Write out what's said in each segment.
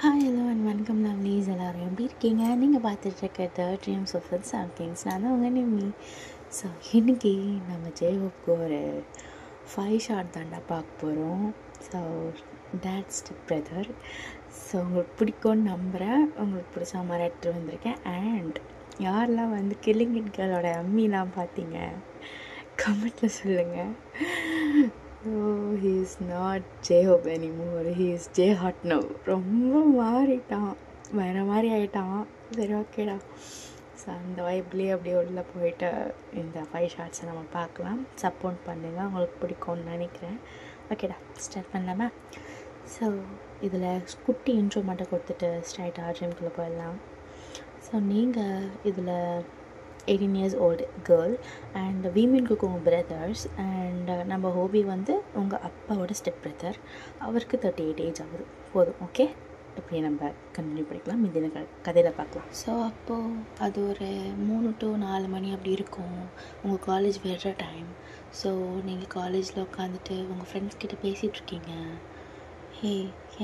Hi hello and வணக்கம் lovelies எல்லோரும் எப்படி இருக்கீங்க? நீங்கள் பார்த்துட்ருக்கிறது ட்ரீம்ஸ் ஆஃப் சாம் கிங்ஸ். நான் தான் உங்கள் நிம்மி. ஸோ இன்றைக்கி நம்ம ஜேஹோப்க்கு ஒரு 5 ஷாட் தாண்டா பார்க்க போகிறோம். So date step brother. So உங்களுக்கு பிடிக்கும்னு நம்புகிறேன். உங்களுக்கு பிடிச்ச மாதிரி எடுத்துகிட்டு வந்திருக்கேன். அண்ட் யாரெல்லாம் வந்து கில்லிங் இட் கேர்ளோட அம்மிலாம் பார்த்தீங்க கமெண்ட்டில் சொல்லுங்கள். he is not J-Hope anymore. he is J-Hot now. ரொம்ப மாறிட்டான், வேறு மாதிரி ஆகிட்டான். சரி ஓகேடா. ஸோ அந்த வைப்லேயே அப்படியே உள்ளே போயிட்டு இந்த 5 ஷார்ட்ஸை நம்ம பார்க்கலாம். சப்போர்ட் பண்ணுங்கள், உங்களுக்கு பிடிக்கும்னு நினைக்கிறேன். ஓகேடா, ஸ்டார்ட் பண்ணலாமா? ஸோ இதில் குட்டி இன்ட்ரோ மட்டும் கொடுத்துட்டு ஸ்ட்ரைட்டாக ட்ரீம்குள்ளே போயிடலாம். ஸோ நீங்கள் இதில் 18 years old கேர்ள் அண்ட் வீமென்க்கு உங்கள் பிரதர்ஸ். அண்ட் நம்ம ஹோபி வந்து உங்கள் அப்பாவோட ஸ்டெப் பிரதர். அவருக்கு 38 ஏஜ் ஆகுது. போதும், ஓகே. இப்படியே நம்ம கண்டினியூ பண்ணிக்கலாம். இந்த கதையில் பார்க்கலாம். ஸோ அப்போது அது ஒரு 3 to 4 மணி அப்படி இருக்கும். உங்கள் காலேஜ் விடுற டைம். ஸோ நீங்கள் காலேஜில் உட்காந்துட்டு உங்கள் ஃப்ரெண்ட்ஸ் கிட்டே பேசிகிட்ருக்கீங்க. ஹே,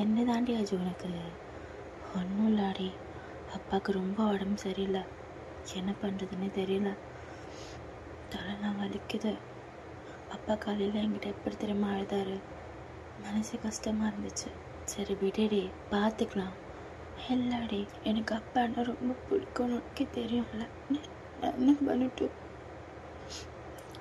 என்ன தாண்டி ஆச்சு உனக்கு? ஒன்றும் இல்லாடி, அப்பாவுக்கு ரொம்ப உடம்பு சரியில்லை, என்ன பண்ணுறதுன்னே தெரியல, தலைலாம் வலிக்குது. அப்பா காலையில் என்கிட்ட எப்படி தெரியுமா அழுதாரு? மனசு கஷ்டமாக இருந்துச்சு. சரி விடடி, பார்த்துக்கலாம். எல்லாடி, எனக்கு அப்பான்னா ரொம்ப பிடிக்கும்னு உனக்கே தெரியும்ல, நான் என்ன பண்ணிட்டோம்?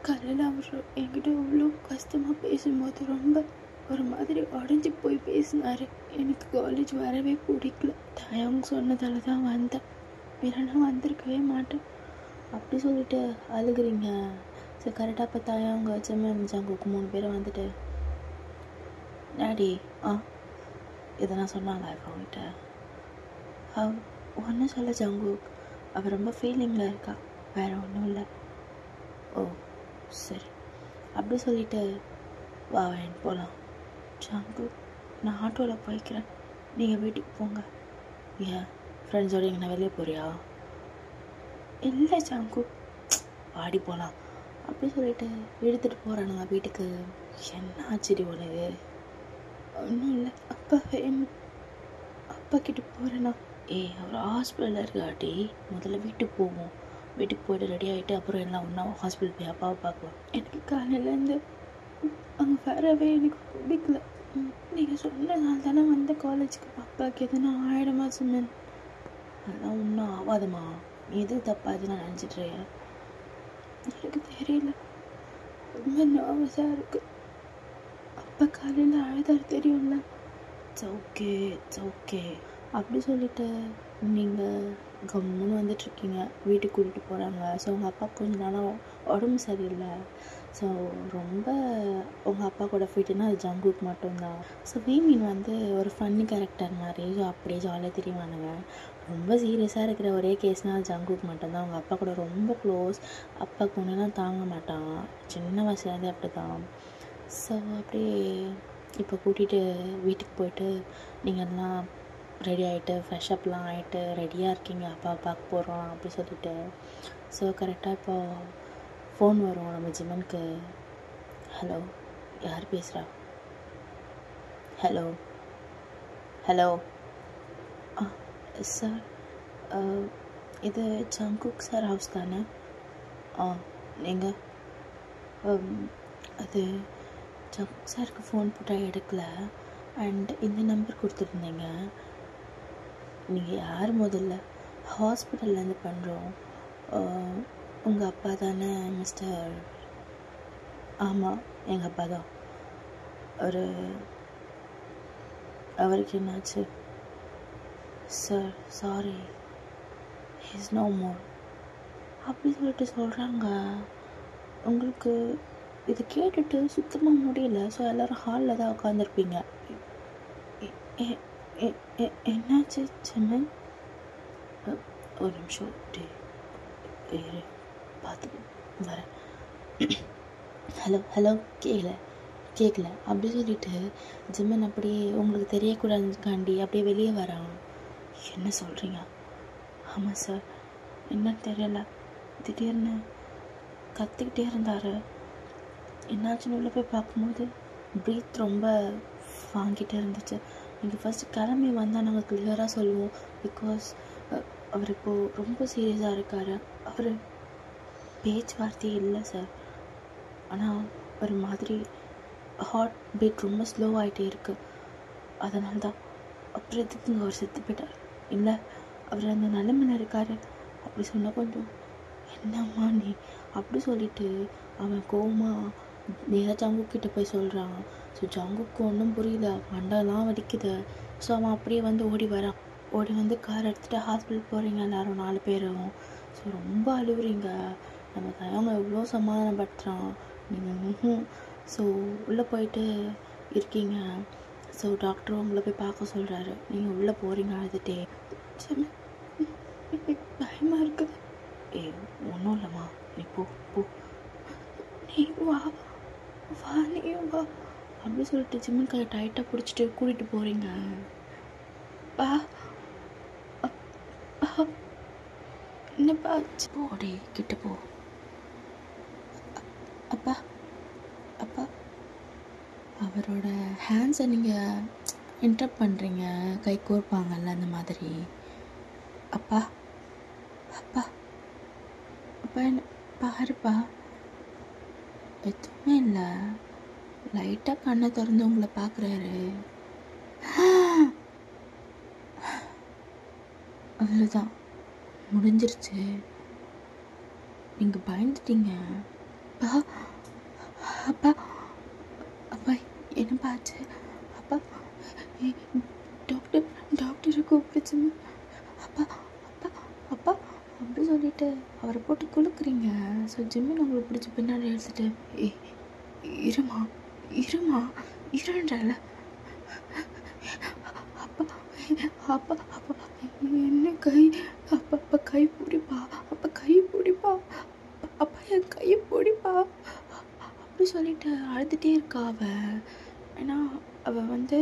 காலையில் அவர் என்கிட்ட அவ்வளோ கஷ்டமாக பேசும்போது ரொம்ப ஒரு மாதிரி உடஞ்சி போய் பேசினார். எனக்கு காலேஜ் வரவே பிடிக்கல. அவங்க சொன்னதால தான் வந்தேன், இல்லைன்னா வந்திருக்கவே மாட்டேன். அப்படி சொல்லிட்டு அழுகுறீங்க. சரி கரெக்டாக பார்த்தாயா அவங்க வச்சமே ஜங்குக்கு 3 பேரும் வந்துட்டு, டாடி இதெல்லாம் சொன்னாங்க அவங்ககிட்ட. ஒன்றும் சொல்ல ஜங்குக், அவள் ரொம்ப ஃபீலிங்கில் இருக்கா, வேறு ஒன்றும் இல்லை. ஓ சரி, அப்படி சொல்லிட்டு வா வேன் போகலாம். ஜங்குக், நான் ஆட்டோவில் போய்க்கிறேன், நீங்கள் வீட்டுக்கு போங்க. ஏன் ஃப்ரெண்ட்ஸோடு எங்கன்னா வெளியே போறியா? இல்லை ஜங்கு, வாடி போகலாம். அப்படி சொல்லிட்டு எடுத்துகிட்டு போகிறானுங்க வீட்டுக்கு. என்ன ஆச்சரி உனக்கு? ஒன்றும் இல்லை, அப்பா வேணும். அப்பா கிட்ட போகிறேண்ணா. அவர் ஹாஸ்பிட்டலில் இருக்காட்டி முதல்ல வீட்டுக்கு போவோம். வீட்டுக்கு போய்ட்டு ரெடி ஆகிட்டு அப்புறம் எல்லாம் ஒன்றா ஹாஸ்பிட்டல் போய் அப்பாவை பார்க்கலாம். எனக்கு காலையிலேருந்து அங்கே வரவே எனக்கு பிடிக்கல. நீங்கள் சொன்னதால தானே வந்த காலேஜுக்கு. அப்பாவுக்கு எதுனா ஆயிடுமா சுமன்? அதெல்லாம் ஒன்றும் ஆகாதுமா, எது தப்பாது நான் நினச்சிட்றேன். எனக்கு தெரியல, ரொம்ப நர்வஸாக இருக்கு. அப்பா காலையில் அழுதாரு தெரியும்ல. It's okay, it's okay. அப்படி சொல்லிட்டு நீங்கள் கம்முன்னு வந்துட்டுருக்கீங்க. வீட்டுக்கு கூட்டிகிட்டு போகிறாங்க. ஸோ உங்கள் அப்பா கொஞ்ச நாளாக உடம்பு சரியில்லை. ஸோ ரொம்ப உங்கள் அப்பா கூட போயிட்டுன்னா அது ஜங்குக்கு மட்டும்தான். ஸோ வீமீன் வந்து ஒரு ஃபன்னி கேரக்டர் மாதிரி. ஸோ அப்படியே ஜாலியாக தெரியுவானுங்க. ரொம்ப சீரியஸாக இருக்கிற ஒரே கேஸ்னால் ஜங்குக்கு மட்டும்தான். அவங்க அப்பா கூட ரொம்ப க்ளோஸ். அப்பாவுக்கு ஒன்றுலாம் தாங்க மாட்டான், சின்ன வயசுலேருந்தே அப்படி தான். ஸோ அப்படியே இப்போ கூட்டிகிட்டு வீட்டுக்கு போயிட்டு நீங்கள் எல்லாம் ரெடி ஆகிட்டு ஃப்ரெஷ்அப்லாம் ஆகிட்டு ரெடியாக இருக்கீங்க, அப்பாவை பார்க்க போகிறோம் அப்படி சொல்லிட்டு. ஸோ கரெக்டாக இப்போ ஃபோன் வரும் நம்ம ஜிமனுக்கு. ஹலோ, யார் பேசுகிறா? ஹலோ ஹலோ சார், இது ஜங்குக் சார் ஹவுஸ் தானே? நீங்கள் அது ஜங்குக் சாருக்கு ஃபோன் போட்டால் எடுக்கல. அண்ட் இந்த நம்பர் கொடுத்துருந்தீங்க. நீங்கள் யார்? முதல்ல ஹாஸ்பிட்டல்லேருந்து பண்ணுறோம். உங்கள் அப்பா தானே மிஸ்டர்? ஆமாம், எங்கள் அப்பா தான். அவருக்கு என்னாச்சு? Sir sorry, he's no more அப்படி சொல்லிட்டு சொல்கிறாங்க. உங்களுக்கு இது கேட்டுட்டு சுத்தமாக முடியல. ஸோ எல்லோரும் ஹாலில் தான் உட்காந்துருப்பீங்க. என்னாச்சு செம்மன்? ஒரு நிமிஷம் பார்த்து வரேன். ஹலோ ஹலோ, கேட்கல அப்படி சொல்லிட்டு ஜிம்மன் அப்படியே உங்களுக்கு தெரியக்கூடாதுக்காண்டி அப்படியே வெளியே வரான். என்ன சொல்கிறீங்க? ஆமாம் சார், என்னன்னு தெரியல, திடீர்னு கத்திக்கிட்டே இருந்தார். என்னாச்சுன்னு உள்ளே போய் பார்க்கும்போது ப்ரீத் ரொம்ப வாங்கிட்டே இருந்துச்சு. நீங்கள் ஃபஸ்ட்டு கிளம்பி வந்தால் நாங்கள் கிளியராக சொல்லுவோம். பிகாஸ் அவர் இப்போது ரொம்ப சீரியஸாக இருக்கார். அவர் பேச்சுவார்த்தையே இல்லை சார். ஆனால் ஒரு மாதிரி ஹார்ட் பீட் ரொம்ப ஸ்லோ ஆகிட்டே இருக்குது. அதனால தான். அப்புறம் எதுக்குங்க அவர் செத்து போயிட்டார்? இல்லை, அவர் அந்த நிலைமையில் இருக்கார் அப்படி சொன்னால் கொஞ்சம் என்னம்மா நீ அப்படி சொல்லிவிட்டு அவன் கோவமா நேராக ஜங்குக்கிட்ட போய் சொல்கிறான். ஸோ ஜங்குக்கு ஒன்றும் புரியல, மண்டெல்லாம் வலிக்குது. ஸோ அவன் அப்படியே வந்து ஓடி வரான். ஓடி வந்து கார் எடுத்துகிட்டு ஹாஸ்பிட்டல் போகிறீங்க எல்லோரும் 4 பேரும். ஸோ ரொம்ப அழுகுறீங்க. நம்ம அவங்க எவ்வளோ சமாதானப்படுத்துகிறான். நீங்கள் ஸோ உள்ளே போயிட்டு இருக்கீங்க. ஸோ டாக்டர் உங்களை போய் பார்க்க சொல்கிறாரு. நீங்கள் உள்ளே போகிறீங்க அழுதுகிட்டே. பயமாக இருக்குது. ஒன்றும் இல்லைம்மா, நீ போ போ, நீ வா வா, நீ வா அப்படி சொல்லிட்டு ஜிம்மன் கையை டைட்டாக பிடிச்சிட்டு கூட்டிகிட்டு போகிறீங்க. பா என்னப்பா போடி கிட்ட போ. அப்பா அப்பா அவரோட ஹேண்ட்ஸை நீங்கள் இன்டரப்ட் பண்ணுறீங்க. கை கோர்ப்பாங்கல்ல அந்த மாதிரி. அப்பா அப்பா அப்பா என்ன பாருப்பா. எதுவுமே இல்லை, லைட்டாக கண்ணை திறந்து உங்களை பார்க்குறாரு. அவ்வளோதான், முடிஞ்சிருச்சு. நீங்கள் பயந்துட்டீங்க. அப்பா அப்பா அப்பா என்னப்பா ஆச்சு? அப்பா டாக்டரை கூப்பிடுச்சுங்க. அப்பா அப்பா அப்பா அப்படி சொல்லிட்டு அவரை போட்டு குலுக்குறீங்க. ஸோ ஜிம்மின் உங்களை பிடிச்சி பின்னாடி எடுத்துட்டு இருமா இருன்றல. அப்பா அப்பா அப்பா என்ன கை அப்பா கை பிடிப்பா, அப்பா கை பிடிப்பா, அப்பா என் கையை பிடிப்பா அப்படி சொல்லிட்டு அழுதுகிட்டே இருக்கா அவள். ஏன்னா அவள் வந்து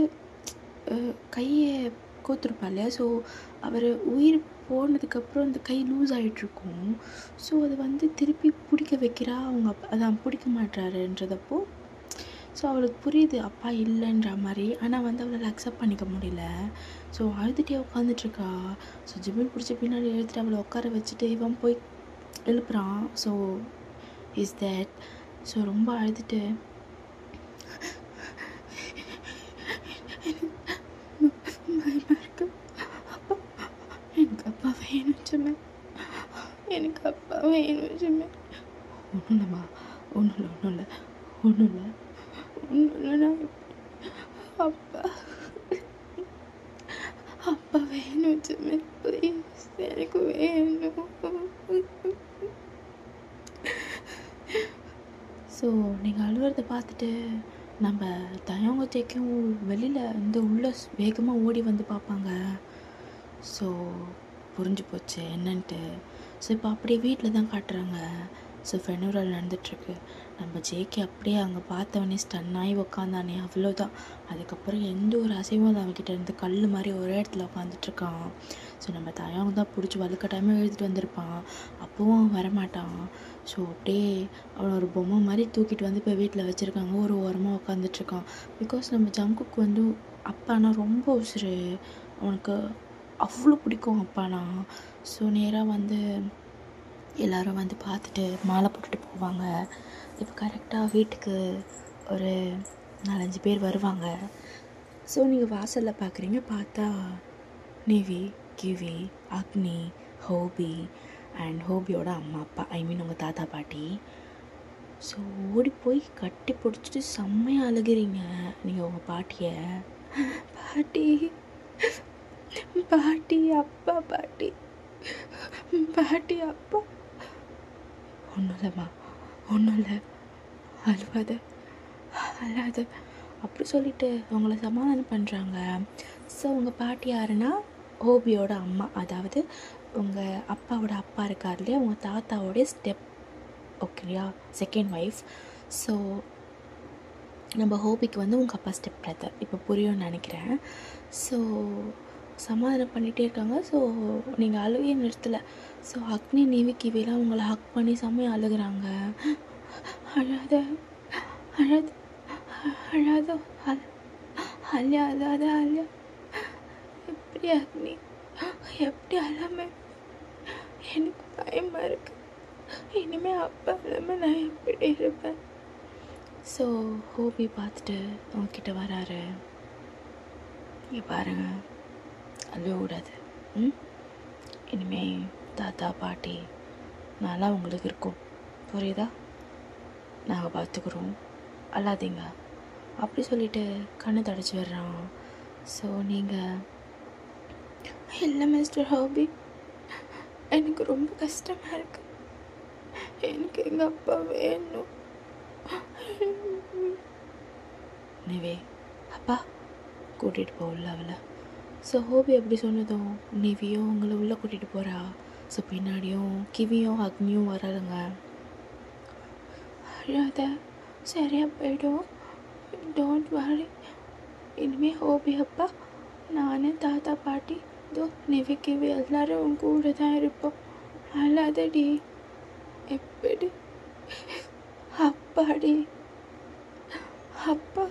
கையை கோத்துருப்பாள். ஸோ அவர் உயிர் போனதுக்கப்புறம் அந்த கை லூஸ் ஆகிட்ருக்கும். ஸோ அதை வந்து திருப்பி பிடிக்க வைக்கிறா அவங்க அப்பா. அதான் பிடிக்க மாட்டாருன்றதப்போ ஸோ அவளுக்கு புரியுது அப்பா இல்லைன்ற மாதிரி. ஆனால் வந்து அவளால் அக்செப்ட் பண்ணிக்க முடியல. ஸோ அழுதுகிட்டே உட்காந்துட்ருக்கா. ஸோ ஜிம்மின் பிடிச்ச பின்னாடி எழுத்துட்டு அவளை உட்கார வச்சுட்டு இவன் போய் எழுப்புறான். So is that. ஸோ ரொம்ப அழுதுட்டு பயமாக இருக்கு அப்பா, எனக்கு அப்பா வேணும் ஜிம்மின், எனக்கு அப்பா வேணும் ஜிம்மின். ஒன்றும் இல்லைம்மா, ஒன்றும் இல்லை நான் அப்பா அப்பா வேணும் ஜிம்மின், ப்ளீஸ் எனக்கு வேணும். ஸோ நீங்கள் அழுகிறத பார்த்துட்டு நம்ம தயங்கத்தைக்கும் வெளியில் வந்து உள்ளே வேகமாக ஓடி வந்து பார்ப்பாங்க. ஸோ புரிஞ்சு போச்சு என்னன்ட்டு. ஸோ இப்போ அப்படியே வீட்டில் தான் காட்டுறாங்க. ஸோ ஃபெனுரல் நடந்துகிட்ருக்கு. நம்ம ஜேகே அப்படியே அங்கே பார்த்தவனே ஸ்டன்னாகி உக்காந்தானே, அவ்வளோதான். அதுக்கப்புறம் எந்த ஒரு அசைவும் அவன்கிட்ட இருந்து கல் மாதிரி ஒரே இடத்துல உட்காந்துட்ருக்கான். ஸோ நம்ம தயங்க தான் பிடிச்சி வலுக்கட்டாயமாக எழுதிட்டு வந்திருப்பான். அப்போவும் அவன் வரமாட்டான். ஸோ அப்படியே அவனை ஒரு பொம்மை மாதிரி தூக்கிட்டு வந்து இப்போ வீட்டில் வச்சுருக்காங்க. ஒரு ஓரமாக உட்காந்துட்ருக்கான். பிகாஸ் நம்ம ஜங்குக்கு வந்து அப்பானா ரொம்ப உசுரு, அவனுக்கு அவ்வளோ பிடிக்கும் அப்பானா. ஸோ நேராக வந்து எல்லோரும் வந்து பார்த்துட்டு மாலை போட்டுட்டு போவாங்க. இப்போ கரெக்டாக வீட்டுக்கு ஒரு 4-5 பேர் வருவாங்க. ஸோ நீங்கள் வாசலில் பார்க்குறீங்க. பார்த்தா நிவி, கிவி, அக்னி, ஹோபி அண்ட் ஹோபியோட அம்மா அப்பா, ஐ மீன் உங்கள் தாத்தா பாட்டி. ஸோ ஓடி போய் கட்டி பிடிச்சிட்டு செம்மையாக அழுகிறீங்க நீங்கள் உங்கள் பாட்டியை. பாட்டி பாட்டி அப்பா பாட்டி பாட்டி அப்பா. ஒன்றும் இல்லைம்மா, ஒன்றும் இல்லை, அழாத அப்படி சொல்லிட்டு அவங்கள சமாதானம் பண்ணுறாங்க. ஸோ உங்கள் பாட்டி யாருன்னா ஹோபியோட அம்மா, அதாவது உங்கள் அப்பாவோட அப்பா இருக்கார் இல்லையா, உங்கள் தாத்தாவோடைய ஸ்டெப், ஓகேயா, செகண்ட் ஒய்ஃப். ஸோ நம்ம ஹோபிக்கு வந்து உங்கள் அப்பா ஸ்டெப் பிரதர். இப்போ புரியும்னு நினைக்கிறேன். ஸோ சமாதானம் பண்ணிகிட்டே இருக்காங்க. ஸோ நீங்கள் அழுகையை நிறுத்தலை. ஸோ அக்னி, நிவி, கிவிலாம் அவங்கள ஹக் பண்ணி செம்மையாக அழுகிறாங்க. அழாத அழாத அழாத அழியா சரி அக்னி, எப்படி அழாம? எனக்கு பயமாக இருக்கு. இனிமேல் அப்பா இல்லாமல் நான் எப்படி இருப்பேன்? ஸோ ஹோபி பார்த்துட்டு உங்ககிட்ட வராரு. இங்கே பாருங்க, அழுவக்கூடாது. இனிமே தாத்தா பாட்டி நல்லா உங்களுக்கு இருக்கும், புரியுதா? நாங்கள் பார்த்துக்குறோம், அழாதீங்க அப்படி சொல்லிட்டு கண்ணை தடைச்சி வர்றான். ஸோ நீங்கள், இல்லை மிஸ்டர் ஹாபி, எனக்கு ரொம்ப கஷ்டமாக இருக்கு. எனக்கு எங்கள் அப்பா வேணும். நிவே, அப்பா கூட்டிகிட்டு போகல அவளை. ஸோ ஹோபி எப்படி சொன்னதும் நிவியும் உங்களை உள்ளே கூட்டிகிட்டு போகிறா. ஸோ பின்னாடியும் கிவியும் அக்னியும் வராதுங்க. அழாத, சரியாக போயிடும், டோன்ட் வரி. இனிமேல் ஹோபி அப்பா, நான் தாத்தா பாட்டி இதோ நிவி கிவி எல்லாரும் உன் கூட தான் இருப்போம். அழாதடி. எப்படி அப்பாடி, அப்பா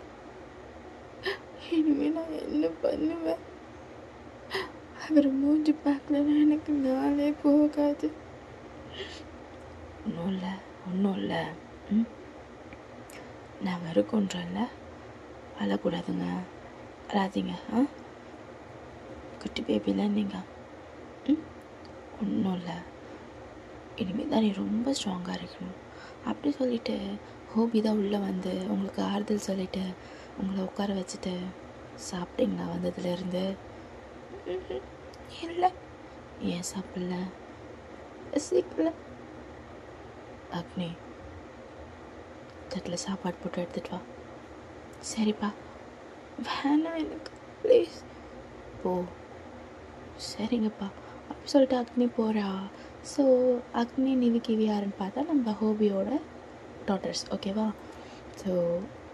இனிமேல் நான் என்ன பண்ணுவேன்? அவர் மூஞ்சி பார்க்கலன்னா எனக்கு நாளே போகாது. ஒன்றும் இல்லை, நான் வெறுக்கொன்றல, அழக்கூடாதுங்க, அழாதீங்க. குட்டி பேபிலாம் நீங்கள் ஒன்றும் இல்லை, இனிமேல் தான் நீ ரொம்ப ஸ்ட்ராங்காக இருக்கணும் அப்படி சொல்லிவிட்டு ஹோபி தான் உள்ளே வந்து உங்களுக்கு ஆறுதல் சொல்லிவிட்டு உங்களை உட்கார வச்சுட்டு, சாப்பிட்டீங்களா வந்ததுலேருந்து? இல்லை. ஏன் சாப்பிடல? சீக்கிர. அக்னி, தட்டில் சாப்பாடு போட்டு எடுத்துகிட்டு வா. சரிப்பா. வேணாம் எனக்கு, ப்ளீஸ் போ. சரிங்கப்பா அப்படி சொல்லிட்டு அக்னி போகிறா. ஸோ அக்னி நிவி கிவி யாருன்னு பார்த்தா நம்ம ஹோபியோட டாட்டர்ஸ், ஓகேவா? ஸோ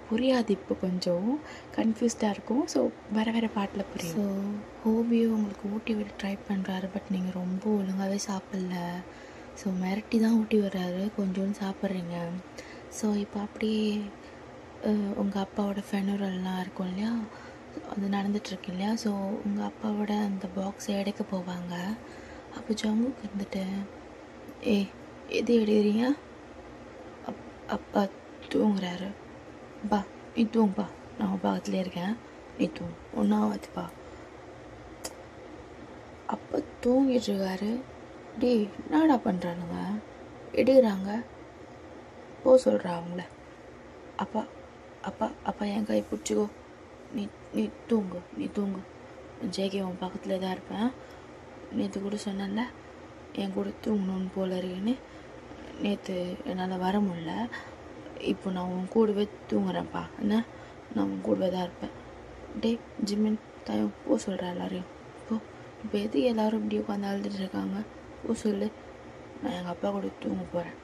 புரியாது, இப்போ கொஞ்சம் கன்ஃபியூஸ்டாக இருக்கும். ஸோ வேறு பாட்டில் புரியும். ஸோ ஹோபியோ உங்களுக்கு ஊட்டி விட ட்ரை பண்ணுறாரு, பட் நீங்கள் ரொம்ப ஒழுங்காகவே சாப்பிடல. ஸோ மிரட்டி தான் ஊட்டி விடுறாரு, கொஞ்சோண்டு சாப்பிட்றீங்க. ஸோ இப்போ அப்படியே உங்கள் அப்பாவோட ஃபெனரல்லாம் இருக்கும் இல்லையா, அது நடந்துகிட்ருக்கு இல்லையா. ஸோ உங்கள் அப்பாவோட அந்த பாக்ஸை எடுக்க போவாங்க. அப்போ ஜங்குக்கு இருந்துட்டு, எது எடுக்கிறீங்க? அப்பா தூங்குறாரு. பா நீ தூங்குப்பா, நான் பக்கத்துலேயே இருக்கேன், நீ தூங்கு, ஒன்றாவதுப்பா. அப்போ தூங்கிட்டுருக்காரு. என்னடா பண்ணுறானுங்க, எடுக்கிறாங்க, போ சொல்கிறா அவங்கள. அப்பா அப்பா அப்பா என் கை பிடிச்சிக்கோ, நீ நீ தூங்கு. ஜேகே உன் பக்கத்தில் தான் இருப்பேன். நேற்று கூட சொன்னேன்ல என் கூட தூங்கணுன்னு போல இருக்குன்னு. நேற்று என்னால் வர முடியல, இப்போ நான் உன் கூடவே தூங்குறேன்ப்பா. என்ன, நான் உன் கூடவே தான் இருப்பேன். ஜிமின் தாயும் போ சொல்கிறேன் எல்லாரையும், போ. இப்போ எது எல்லோரும் இப்படி உட்காந்து அழுதுட்டு இருக்காங்க, போ சொல்லு, நான் எங்கள் அப்பா கூட தூங்க போகிறேன்.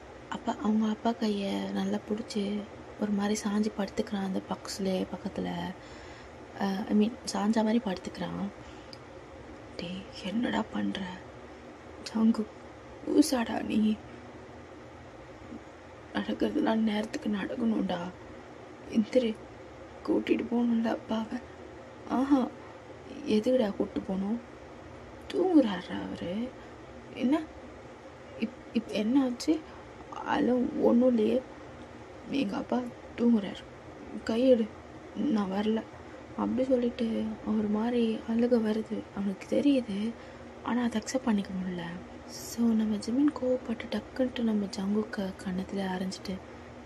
அவங்க அப்பா கையை நல்லா பிடிச்சி ஒரு மாதிரி சாஞ்சி படுத்துக்கிறான் அந்த பக்கத்தில். ஐ மீன் சாஞ்சா மாதிரி படுத்துக்கிறான். என்னடா பண்ணுற ஜங்கு, ஊசாடா நீ? நடக்கிறதுலாம் நேரத்துக்கு நடக்கணும்டா. இந்திரி கூட்டிகிட்டு போகணும்ல அப்பாவை. எதுக்குடா கூப்பிட்டு போகணும்? தூங்குறாரா அவர்? என்ன இப்போ என்ன ஆச்சு? அதெல்லாம் ஒன்றும் இல்லையே, எங்கள் அப்பா தூங்குறார், கையெடு, நான் வரல அப்படி சொல்லிட்டு ஒரு மாதிரி அழுக வருது. அவனுக்கு தெரியுது, ஆனால் அதை அக்செப்ட் பண்ணிக்க முடியல. ஸோ நம்ம ஜிமின் கோவப்பட்டு டக்குன்ட்டு நம்ம ஜங்குக்க கண்ணத்தில் அரைஞ்சிட்டு,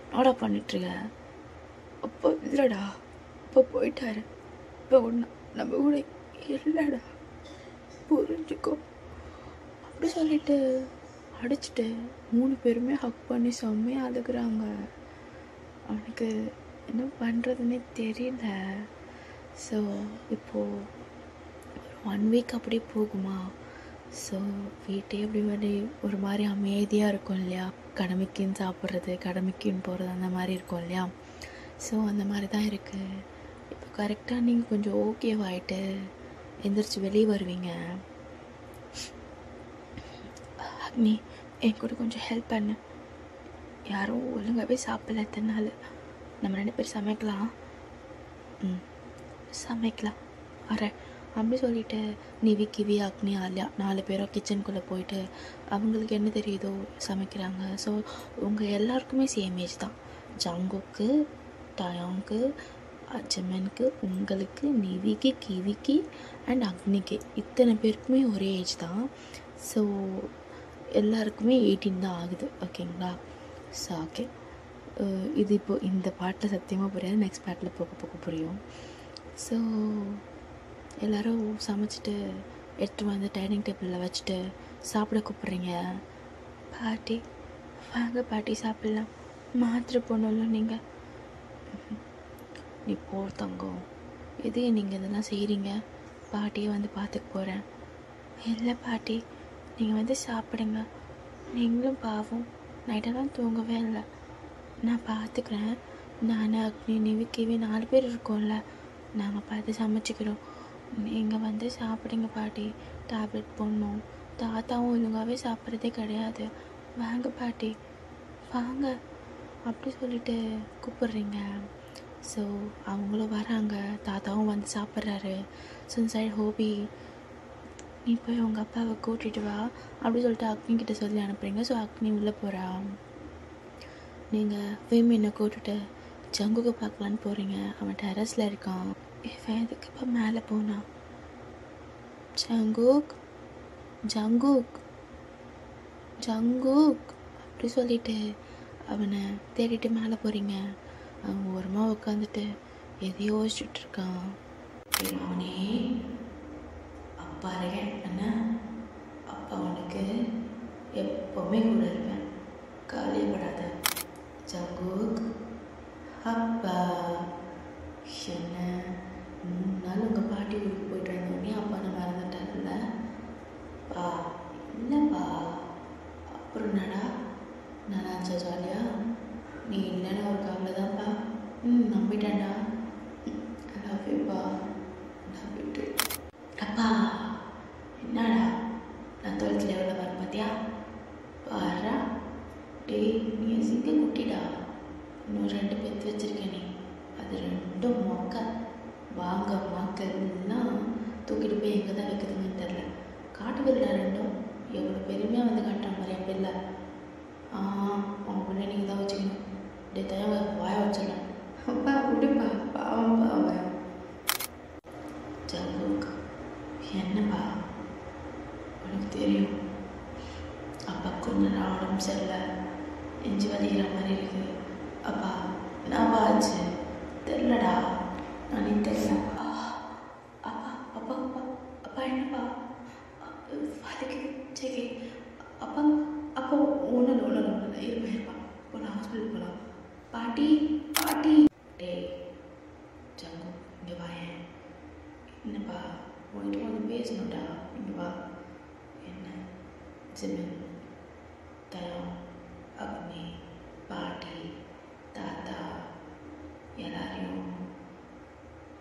என்னடா பண்ணிட்டுருக்க? அப்போ இல்லைடா, அப்போ போயிட்டாரு, இப்போ ஒன்றா நம்ம கூட இல்லைடா, புரிஞ்சுக்கோ அப்படி சொல்லிட்டு அடிச்சுட்டு 3 பேருமே ஹக் பண்ணி செம்மையாக அழுகுறாங்க. அவனுக்கு என்ன பண்ணுறதுன்னே தெரியல. ஸோ இப்போது 1 வீக் அப்படியே போகுமா. ஸோ வீட்டே அப்படி ஒரு மாதிரி அமைதியாக இருக்கும் இல்லையா, கடமைக்குன்னு சாப்பிட்றது, கடமைக்குன்னு போகிறது, அந்த மாதிரி இருக்கும் இல்லையா. ஸோ அந்த மாதிரி தான் இருக்குது. இப்போ கரெக்டாக நீங்கள் கொஞ்சம் ஓகேவாயிட்டு எந்திரிச்சு வெளியே வருவீங்க. அக்னி என் கூட கொஞ்சம் ஹெல்ப் பண்ணு, யாரும் ஒழுங்காகவே சாப்பிடல எத்தனை நாள், நம்ம 2 பேர் சமைக்கலாம். சமைக்கலாம் வரேன். அப்படி சொல்லிவிட்டு நிவி கிவி அக்னி ஆலியா 4 பேரும் கிச்சனுக்குள்ளே போயிட்டு அவங்களுக்கு என்ன தெரியுதோ சமைக்கிறாங்க. ஸோ உங்கள் எல்லாருக்குமே சேம் ஏஜ் தான். ஜங்குக்கு, டயாங்க்கு, அஜமனுக்கு, உங்களுக்கு, நிவிக்கு, கிவிக்கு அண்ட் அக்னிக்கு இத்தனை பேருக்குமே ஒரே ஏஜ் தான். ஸோ எல்லாருக்குமே 18 தான் ஆகுது. ஓகேங்களா? ஸோ ஓகே, இது இப்போது இந்த பாட்டில் சத்தியமாக புரியாது, நெக்ஸ்ட் பாட்டில் போக போக புரியும். ஸோ எல்லோரும் சமைச்சிட்டு எடுத்து வந்து டைனிங் டேபிளில் வச்சுட்டு சாப்பிட கூப்பிட்றீங்க. பாட்டி வாங்க பாட்டி சாப்பிட்லாம், மாத்திரை போடணும்ல நீங்கள். நீ போர் தங்கம், எதுக்கு நீங்கள் இதெல்லாம் செய்கிறீங்க? பாட்டியை வந்து பார்த்துக்க போகிறேன். இல்லை பாட்டி, நீங்கள் வந்து சாப்பிடுங்க, நீங்களும் பாவம் நைட்டெல்லாம் தூங்கவே இல்லை, நான் பார்த்துக்கிறேன். நான் அக்னி நிவி கிவி 4 பேர் இருக்கோம்ல, நாங்கள் பார்த்து சமைச்சிக்கிறோம், நீங்கள் வந்து சாப்பிடுங்க பாட்டி, டேப்லெட் போடணும். தாத்தாவும் ஒழுங்காகவே சாப்பிட்றதே கிடையாது, வாங்க பாட்டி வாங்க அப்படி சொல்லிட்டு கூப்பிட்றீங்க. ஸோ அவங்களும் வராங்க, தாத்தாவும் வந்து சாப்பிட்றாரு. ஸோ சைடு ஹோபி, நீ போய் உங்கள் அப்பாவை கூட்டிகிட்டு வா அப்படி சொல்லிட்டு அக்னிக்கிட்ட சொல்லி அனுப்புறீங்க. ஸோ அக்னி உள்ளே போகிறா. நீங்கள் விமீனை கூட்டுட்டு ஜங்குக்கு பார்க்கலான்னு போகிறீங்க. அவன் டெரஸில் இருக்கான். இவன் எதுக்கு இப்போ மேலே போனான்? ஜங்குக் ஜங்குக் ஜங்குக் அப்படி சொல்லிட்டு அவனை தேடிட்டு மேலே போகிறீங்க. அவன் ஓரமாக உட்காந்துட்டு எதையோ யோசிச்சுட்டு இருக்கான். அவனே அப்பா இருக்கேன் அண்ணா, அப்பா அவனுக்கு எப்போவுமே கூட இருப்பேன், காலியப்படாத. ஜங்குக் அப்பா என்ன 3 நாள் உங்கள் பாட்டி ஊருக்கு போயிட்டு வந்தோடனே அப்பா நான் மறந்துட்டேன்ல பா. இல்லைப்பா, அப்புறம் என்னடா நானாச்சா ஜாலியா? நீ இல்லைன்னா ஒரு கவலை தான்ப்பா. நம்பிட்டேன்டா, லவ் யூப்பா, லவ் யூ டூ. அப்பா என்னடா நான் 12th லெவலில் வர பார்த்தியா? பாரா டேய், நீ சிங்க குட்டிடா, இன்னும் 2 பெற்று வச்சுருக்கேன், நீ அது 2 மொக்க வாங்க மக்கள்லாம் தூக்கிட்டு போய் எங்கே தான் வைக்குதுங்கன்னு தெரில. காட்டு பிள்ளை 2 எவ்வளோ பெருமையாக வந்து காட்டுறான் மாதிரி என் பிள்ளை. அவங்க பிள்ளை நீங்கள் தான் வச்சுக்கணும். டே தயவ வாய வச்சிடலாம். அப்பா விடுப்பா, பாவம் பாவன். ஜங்குக் என்னப்பா உனக்கு தெரியும், அப்பா கொஞ்ச நாள் உடம்பு சரியில்லை, நெஞ்சு வலிக்கிற மாதிரி இருக்குது. அப்பா என்னப்பா ஆச்சு? தெரிலடா, நானே தெரியல. அப்பா அப்பா அப்பா அப்பா என்னப்பா வலிக்குது? சரி அப்பா அப்பா ஒன்றும் இருப்பா இப்போ நான் ஹாஸ்பிட்டல் போகலாம். பாட்டி பாட்டி. டேய் ஜங்கு இங்கே வாயேன். என்னப்பா உன்கிட்ட கொஞ்சம் பேசணும்டா, இங்கே வா. என்ன? ஜிமின், தயம், அக்னி, பாட்டி, தாத்தா எல்லாரையும்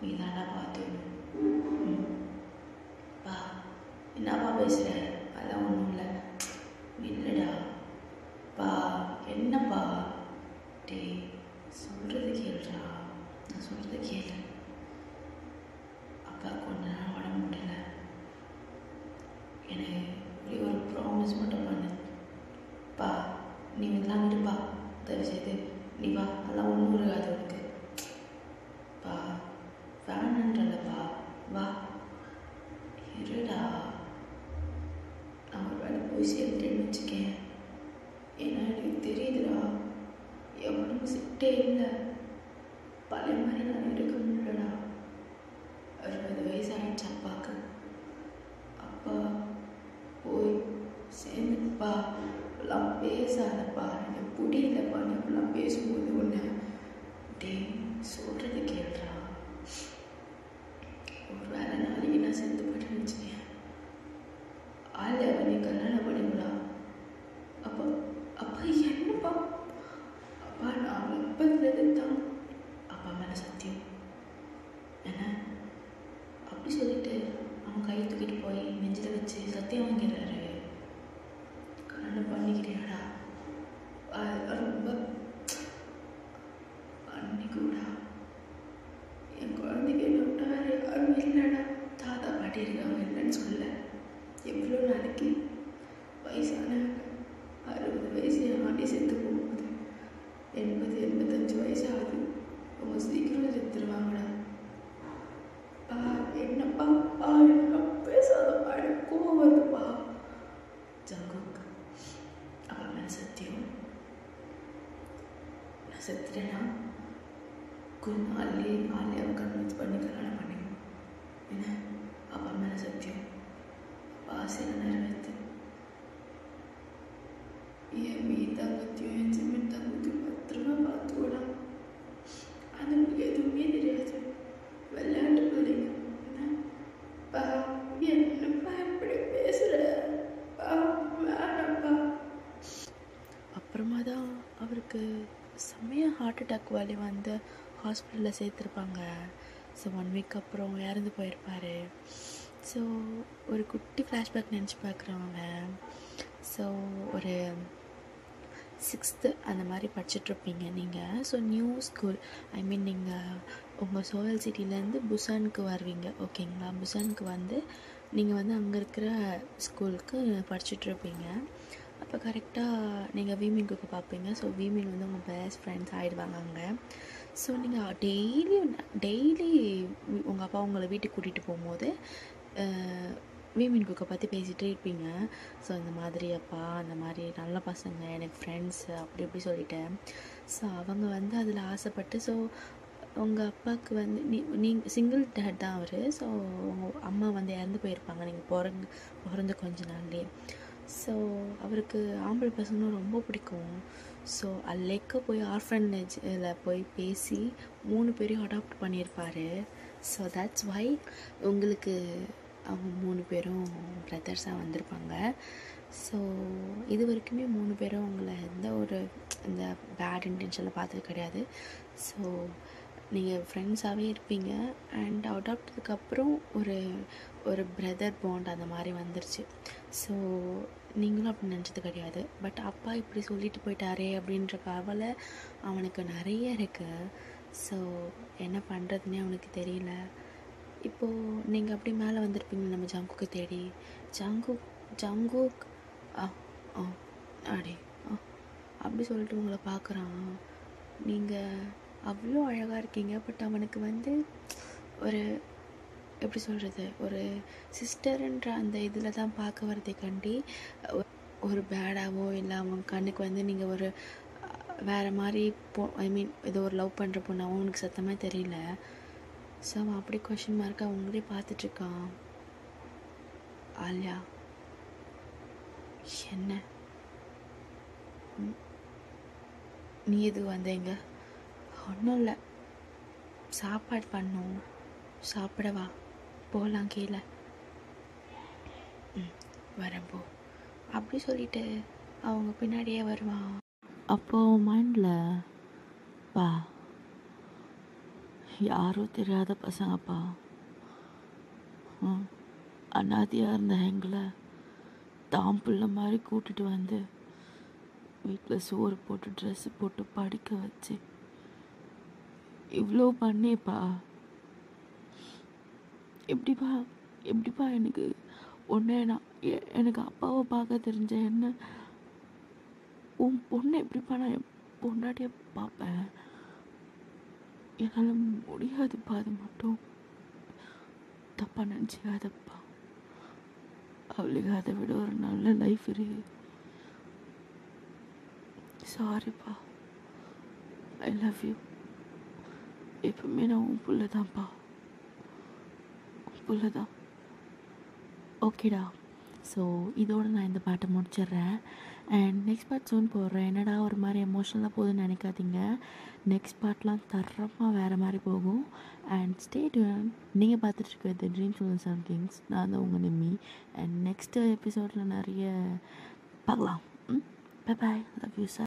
நீ தாண்டா பார்த்துக்கணும். பா என்னப்பா பேசுகிற? அதெல்லாம் ஒன்றும் இல்லை. இல்லைடா பா. என்னப்பா? டே சொல்கிறது கேளுடா, நான் சொல்கிறது கேளு. அப்பா கொஞ்ச நாள் உடம்பு முடியல, எனக்கு ஒரே ஒரு ப்ராமிஸ் மட்டும் பண்ணு பா. நீ இதெல்லாம் விடுப்பா, தயவுசெய்து நீ வா, அதெல்லாம் ஒன்றும் இருக்காது உனக்கு பா. வேணன்றல்லப்பா, வா இருடா. நான் ஒரு வேலை போய் சேர்ந்துட்டேன்னு வச்சுக்கேன். ஏன்னா எனக்கு தெரியுதுடா, என் உடம்பு சிட்டே இல்லை, பழைய மாதிரி நான் இருக்க முடியலடா. 60 வயசு ஆயிடுச்சு அப்பாவுக்கு. அப்பா போய் சேர்ந்துப்பா, இப்பெல்லாம் பேசாதப்பா, எனக்கு புரியலப்பா. நீ அப்படிலாம் பேசும்போது ஒன்று டே சொல்கிறது கேள்றா. ஒரு வேலை நாளைக்கு நான் செத்து போய்ட்டு வச்சுக்கேன், ஆள் அவனை கல்யாணம் பண்ணிவிடா. அப்போ அப்பா என்னப்பா? அப்பா நான் எப்போதுலேருந்து தான் அப்பா மேலே சத்தியம் என்ன அப்படி சொல்லிட்டு அவன் கையை தூக்கிட்டு போய் நெஞ்சில் வச்சு சத்தியம் வாங்கிறாரு. கல்யாணம் பண்ணிக்கிறியாடா? ரொம்ப அன்னைக்கூடா என் குழந்தைக்கு என்ன விட்டா வேறு யாரும் இல்லைடா. தாத்தா பாட்டி எவ்வளோ நாளைக்கு வயசானவங்க 60 வயசு ஆண்டி செத்து போகும்போது 80-85 வயசு ஆகுது. அவங்க சீக்கிரம் செத்துருவாங்கடா. என்னப்பா என்ன பேசாதப்பா, எனக்கு கோவம் வருதுப்பா. ஜங்குக், அப்பா மேலே சத்தியம், நான் செத்துட்டேன்னா கொஞ்ச நாள்லேயே ஆலியாவை கன்வின்ஸ் பண்ணி கல்யாணம் பண்ணிக்கணும். என்ன அப்பா மேலே சத்தியம், அப்பா ஆசையில் நிறைவேற்று. என் தங்கத்தையும் என் சிமெண்ட் தங்கத்தையும் பத்திரமா பார்த்துக்கூடா. அதுங்களுக்கு எதுவுமே தெரியாது, விளையாட்டு பிள்ளைங்க. என்னப்பா என்னப்பா இப்படி பேசுகிற? வேணாப்பா. அப்புறமா தான் அவருக்கு செம்மையாக ஹார்ட் அட்டாக் வலி வந்து ஹாஸ்பிட்டலில் சேர்த்துருப்பாங்க. ஸோ 1 வீக் அப்புறம் இறந்து போயிருப்பார். ஸோ ஒரு குட்டி ஃப்ளாஷ்பேக் நினச்சி பார்க்குறவங்க, ஸோ ஒரு 6th அந்த மாதிரி படிச்சுட்ருப்பீங்க நீங்கள். ஸோ நியூ ஸ்கூல், ஐ மீன் நீங்கள் உங்கள் சோயல் சிட்டிலேருந்து புசானுக்கு வருவீங்க, ஓகேங்களா? புசானுக்கு வந்து நீங்கள் வந்து அங்கே இருக்கிற ஸ்கூலுக்கு படிச்சுட்ருப்பீங்க. அப்போ கரெக்டாக நீங்கள் வீமின் குக்கை பார்ப்பீங்க. ஸோ வீமின் வந்து உங்கள் பெஸ்ட் ஃப்ரெண்ட்ஸ் ஆகிடுவாங்க அங்கே. ஸோ நீங்கள் டெய்லி உங்கள் அப்பா உங்களை வீட்டுக்கு கூட்டிகிட்டு போகும்போது வீமின் குக்கை பற்றி பேசிகிட்டே இருப்பீங்க. ஸோ இந்த மாதிரி அப்பா, அந்த மாதிரி நல்ல பசங்க, எனக்கு ஃப்ரெண்ட்ஸு, அப்படி இப்படி சொல்லிட்டேன். ஸோ அவங்க வந்து அதில் ஆசைப்பட்டு, ஸோ உங்கள் அப்பாவுக்கு வந்து நீங்கள் சிங்கிள் டேட் தான் அவர். ஸோ உங்கள் அம்மா வந்து இறந்து போயிருப்பாங்க நீங்கள் பிறந்து கொஞ்ச நாள்லேயே. ஸோ அவருக்கு ஆம்பளை பசங்களும் ரொம்ப பிடிக்கும். ஸோ அல்லேக்க போய் ஆர்ஃபனேஜில் போய் பேசி 3 பேரையும் அடாப்ட் பண்ணியிருப்பார். ஸோ தட்ஸ் வை உங்களுக்கு அவங்க 3 பேரும் பிரதர்ஸாக வந்திருப்பாங்க. ஸோ இது வரைக்குமே 3 பேரும் உங்களை எந்த ஒரு இந்த பேட் இன்டென்ஷனில் பார்த்தது கிடையாது. ஸோ நீங்கள் ஃப்ரெண்ட்ஸாகவே இருப்பீங்க. அண்ட் அடாப்டதுக்கப்புறம் ஒரு பிரதர் பாண்ட் அந்த மாதிரி வந்துருச்சு. ஸோ நீங்களும் அப்படி நினச்சது கிடையாது. பட் அப்பா இப்படி சொல்லிட்டு போயிட்டாரே அப்படின்ற கவலை அவனுக்கு நிறைய இருக்குது. ஸோ என்ன பண்ணுறதுனே அவனுக்கு தெரியல. இப்போது நீங்கள் அப்படி மேலே வந்திருப்பீங்க நம்ம ஜங்குக்கை தேடி. ஜங்குக் அடே அப்படி சொல்லிட்டு உங்களை பார்க்குறான். நீங்கள் அவ்வளோ அழகாக இருக்கீங்க. பட் அவனுக்கு வந்து ஒரு எப்படி சொல்கிறது, ஒரு சிஸ்டருன்ற அந்த இதில் தான் பார்க்க வரதை கண்டி ஒரு பேடாவோ இல்லை அவன் கண்ணுக்கு வந்து நீங்கள் ஒரு வேறு மாதிரி ஐ மீன் ஏதோ ஒரு லவ் பண்ணுற பொண்ணாவும் அவனுக்கு சத்தமாக தெரியல. ஸோ அவன் அப்படி கொஷின் மார்க் அவங்களே பார்த்துட்ருக்கான். ஆலியா, என்ன நீ எது வந்தீங்க? ஒன்றும் இல்லை, சாப்பாடு பண்ணோம், சாப்பிடவா, போகலாம் கீழே. வரப்போ அப்படி சொல்லிட்டு அவங்க பின்னாடியே வருவான். அப்போது மைண்டில் பா யாரோ தெரியாத பசங்கப்பா, அனாதையாக இருந்த எங்களை தாம் பிள்ளை மாதிரி கூட்டிகிட்டு வந்து வீட்டில் சோறு போட்டு ட்ரெஸ்ஸு போட்டு படிக்க வச்சு இவ்வளோ பண்ணிப்பா. எப்படிப்பா எனக்கு எனக்கு அப்பாவை பார்க்க தெரிஞ்ச என்ன உன் பொண்ணை எப்படிப்பா நான் என் பொண்டாட்டியை பார்ப்பேன்? என்னால் முடியாதுப்பா. அது மட்டும் தப்பாக நினச்சிக்காதப்பா. அவளுக்கு அதை விட ஒரு நல்ல லைஃப் இருக்கு. சாரிப்பா, ஐ லவ் யூ. எப்பவுமே நான் உன் புள்ள தான்ப்பா, உன் புள்ள தான். ஓகேடா. ஸோ இதோடு நான் இந்த பாட்டை முடிச்சிடுறேன். அண்ட் நெக்ஸ்ட் பார்ட் சூன் போடுறேன். என்னடா ஒரு மாதிரி எமோஷனலாக போகுதுன்னு நினைக்காதீங்க. நெக்ஸ்ட் பார்ட்லாம் தரமாக வேறு மாதிரி போகும். And stay tune. நீங்கள் பார்த்துட்ருக்க தி ட்ரீம்ஸ் ஆஃப் சம் கிங்ஸ். நான் தான் உங்கள் நிம்மி. அண்ட் நெக்ஸ்ட்டு எபிசோடில் நிறைய பார்க்கலாம். Bye bye, love you sir.